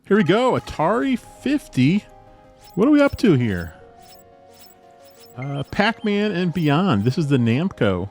Here we go. Atari 50. What are we up to here? Pac-Man and Beyond. This is the NAMCO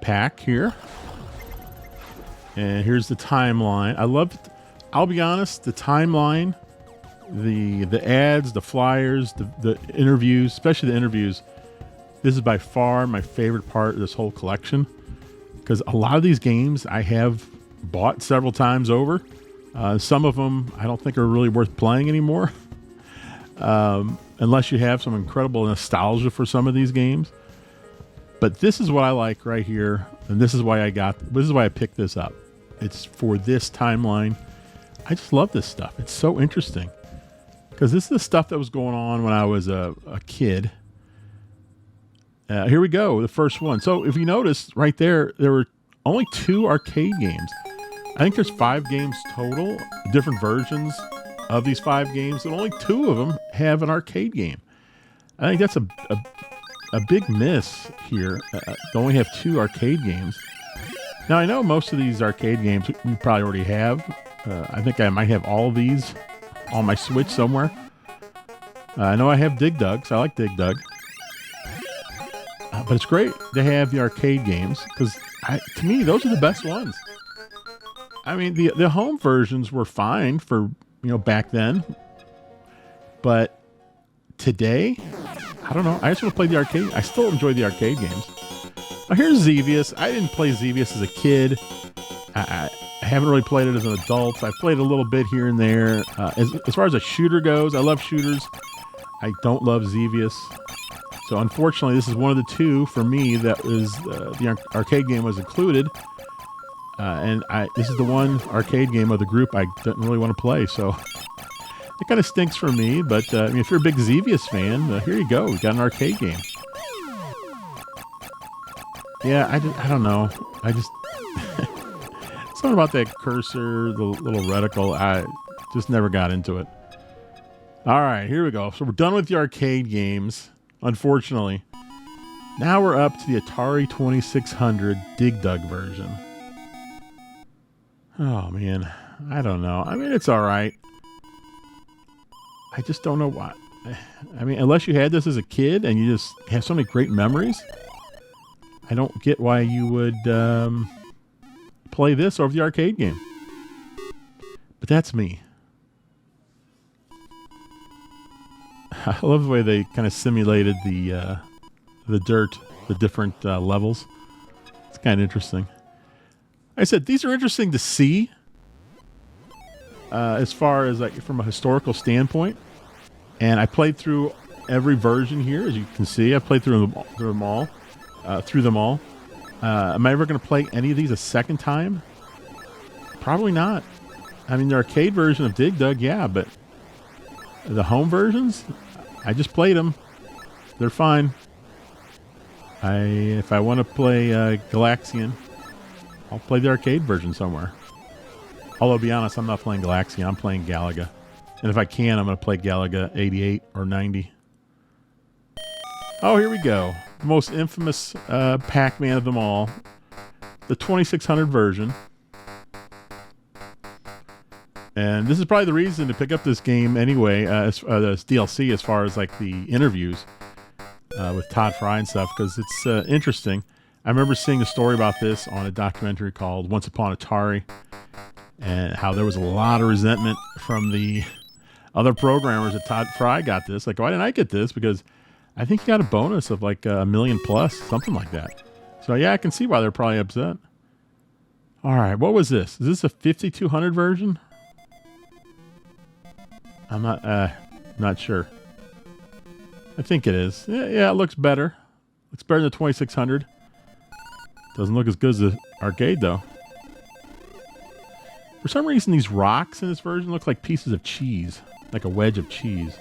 pack here. And here's the timeline. I love it. I'll be honest, the timeline, the ads, the flyers, the interviews, especially the interviews, this is by far my favorite part of this whole collection. Because a lot of these games I have bought several times over. Some of them I don't think are really worth playing anymore. Unless you have some incredible nostalgia for some of these games. But this is what I like right here. And this is why I picked this up. It's for this timeline. I just love this stuff. It's so interesting. Because this is the stuff that was going on when I was a kid. Here we go, the first one. So if you notice right there were only 2 arcade games. I think there's 5 games total, different versions of these 5 games, and only 2 of them have an arcade game. I think that's a big miss here. To only have 2 arcade games. Now I know most of these arcade games we probably already have. I think I might have all of these on my Switch somewhere. I know I have Dig Dug, so I like Dig Dug. But it's great to have the arcade games because to me those are the best ones. I mean the home versions were fine for back then, but today I don't know. I just want to play the arcade. I still enjoy the arcade games. Now here's Xevious. I didn't play Xevious as a kid. I haven't really played it as an adult. I played a little bit here and there. As far as a shooter goes, I love shooters. I don't love Xevious. So unfortunately, this is one of the 2 for me that was the arcade game was included. And this is the one arcade game of the group I didn't really want to play. So it kind of stinks for me. But if you're a big Xevious fan, here you go. We got an arcade game. Yeah, I don't know. I just... something about that cursor, the little reticle, I just never got into it. All right, here we go. So we're done with the arcade games, unfortunately. Now we're up to the Atari 2600 Dig Dug version. Oh, man. I don't know. I mean, it's all right. I just don't know why. I mean, unless you had this as a kid and you just have so many great memories, I don't get why you would play this over the arcade game. But that's me. I love the way they kind of simulated the dirt, the different levels. It's kind of interesting. I said these are interesting to see as far as like from a historical standpoint. And I played through every version here, as you can see. I played through them all. Am I ever going to play any of these a second time? Probably not. I mean, the arcade version of Dig Dug, yeah, but the home versions, I just played them. They're fine. If I want to play Galaxian, I'll play the arcade version somewhere. Although, to be honest, I'm not playing Galaxian. I'm playing Galaga. And if I can, I'm going to play Galaga 88 or 90. Oh, here we go. The most infamous Pac-Man of them all. The 2600 version. And this is probably the reason to pick up this game anyway, this DLC, as far as like the interviews with Todd Fry and stuff, because it's interesting. I remember seeing a story about this on a documentary called Once Upon Atari, and how there was a lot of resentment from the other programmers that Todd Fry got this. Like, why didn't I get this? Because I think he got a bonus of like $1 million plus, something like that. So yeah, I can see why they're probably upset. All right, what was this? Is this a 5200 version? I'm not sure. I think it is. Yeah, it looks better. Looks better than the 2600. Doesn't look as good as the arcade though. For some reason, these rocks in this version look like pieces of cheese, like a wedge of cheese.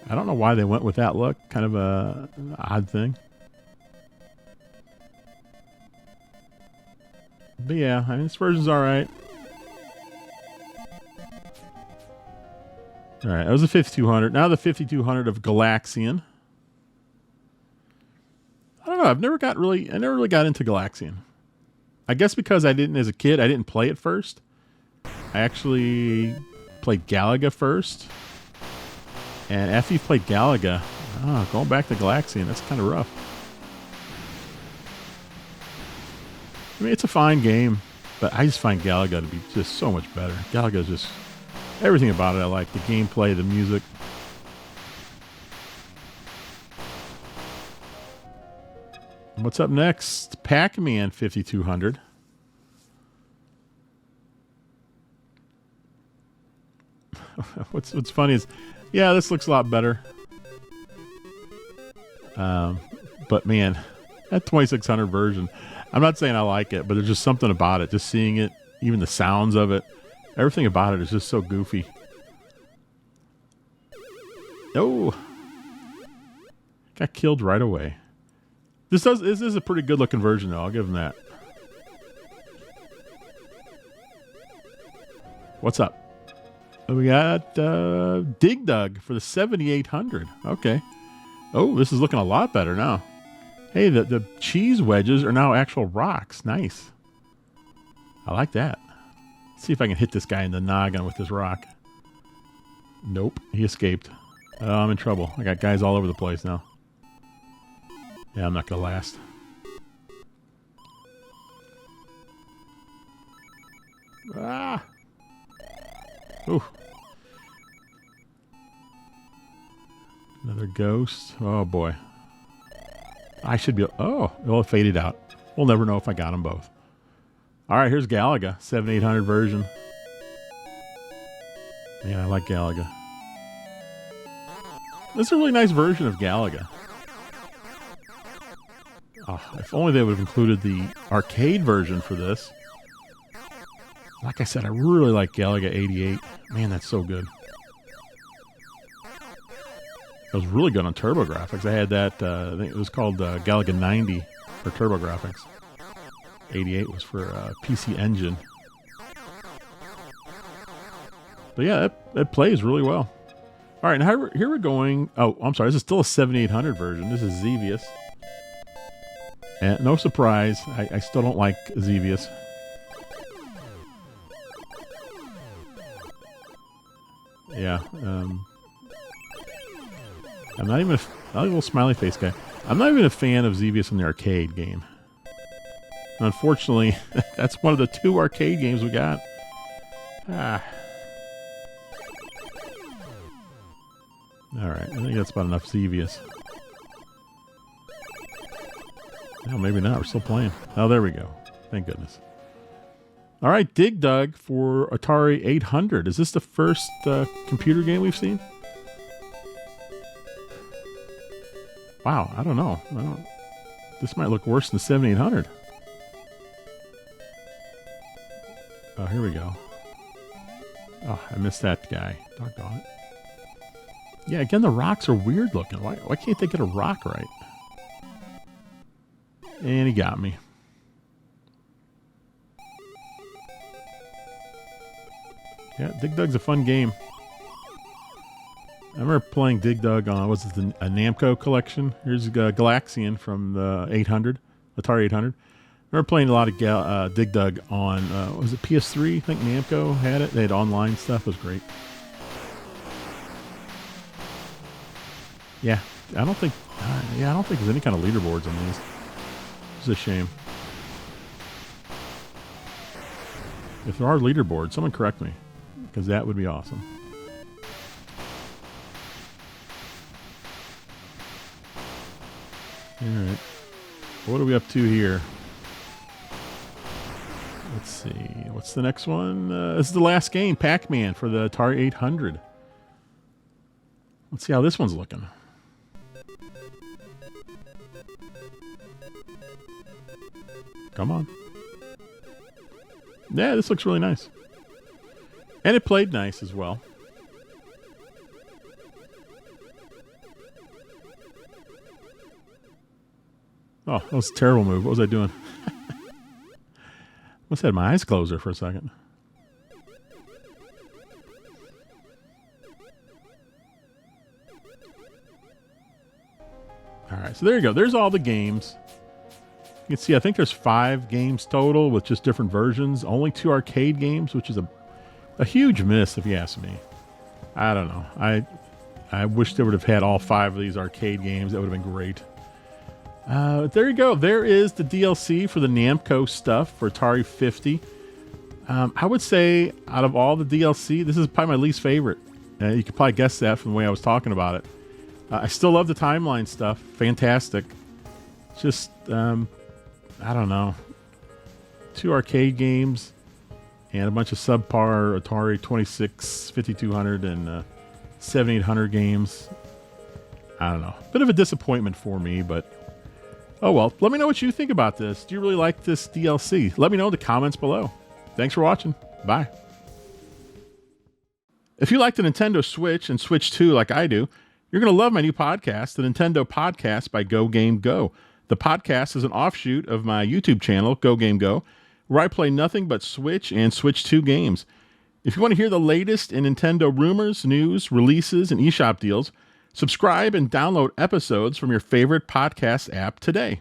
I don't know why they went with that look. Kind of an odd thing. But yeah, I mean, this version's all right. All right, that was a 5200. Now the 5200 of Galaxian. I don't know. I never really got into Galaxian. I guess because as a kid, I didn't play it first. I actually played Galaga first. And after you've played Galaga, going back to Galaxian, that's kind of rough. I mean, it's a fine game, but I just find Galaga to be just so much better. Galaga is just everything about it I like. The gameplay, the music. What's up next? Pac-Man 5200. What's funny is, yeah, this looks a lot better. But man, that 2600 version, I'm not saying I like it, but there's just something about it. Just seeing it, even the sounds of it, everything about it is just so goofy. Oh, got killed right away. This is a pretty good looking version though. I'll give him that. What's up? We got Dig Dug for the 7800. Okay. Oh, this is looking a lot better now. Hey, the cheese wedges are now actual rocks. Nice. I like that. Let's see if I can hit this guy in the noggin with this rock. Nope, he escaped. Oh, I'm in trouble. I got guys all over the place now. Yeah, I'm not going to last. Ah! Ooh. Another ghost. Oh, boy. I should be... Oh, well, it faded out. We'll never know if I got them both. All right, here's Galaga. 7800 version. Man, I like Galaga. This is a really nice version of Galaga. Oh, if only they would have included the arcade version for this. Like I said, I really like Galaga 88. Man, that's so good. It was really good on TurboGrafx. I had that, I think it was called Galaga 90 for TurboGrafx. 88 was for PC Engine. But yeah, it plays really well. All right, now here we're going. Oh, I'm sorry. This is still a 7800 version. This is Xevious. And no surprise, I still don't like Xevious. Yeah. I'm not even a little smiley face guy. I'm not even a fan of Xevious in the arcade game. Unfortunately, that's one of the 2 arcade games we got. Ah. All right, I think that's about enough Xevious. No, maybe not. We're still playing. Oh, there we go. Thank goodness. All right, Dig Dug for Atari 800. Is this the first computer game we've seen? Wow, I don't know. This might look worse than 7800. Oh, here we go. Oh, I missed that guy. Doggone it. Yeah, again, the rocks are weird looking. Why can't they get a rock right? And he got me. Yeah, Dig Dug's a fun game. I remember playing Dig Dug on, was it a NAMCO collection? Here's Galaxian from the 800, Atari 800. I remember playing a lot of Dig Dug on, was it PS3? I think NAMCO had it. They had online stuff. It was great. Yeah, I don't think there's any kind of leaderboards on these. It's a shame. If there are leaderboards, someone correct me, because that would be awesome. All right, what are we up to here? Let's see. What's the next one? This is the last game, Pac-Man for the Atari 800. Let's see how this one's looking. Come on. Yeah, this looks really nice. And it played nice as well. Oh, that was a terrible move. What was I doing? Must have had my eyes closed there for a second. All right, so there you go. There's all the games. You can see, I think there's 5 games total with just different versions. Only 2 arcade games, which A huge miss, if you ask me. I don't know. I wish they would have had all 5 of these arcade games. That would have been great. There you go. There is the DLC for the NAMCO stuff for Atari 50. I would say out of all the DLC, this is probably my least favorite. You could probably guess that from the way I was talking about it. I still love the timeline stuff. Fantastic. Just, I don't know. 2 arcade games and a bunch of subpar Atari 26, 5200, and 7800 games. I don't know. Bit of a disappointment for me, but oh well. Let me know what you think about this. Do you really like this DLC? Let me know in the comments below. Thanks for watching. Bye. If you like the Nintendo Switch and Switch 2 like I do, you're going to love my new podcast, the Nintendo Podcast by gogamego. The podcast is an offshoot of my YouTube channel, gogamego, where I play nothing but Switch and Switch 2 games. If you want to hear the latest in Nintendo rumors, news, releases, and eShop deals, subscribe and download episodes from your favorite podcast app today.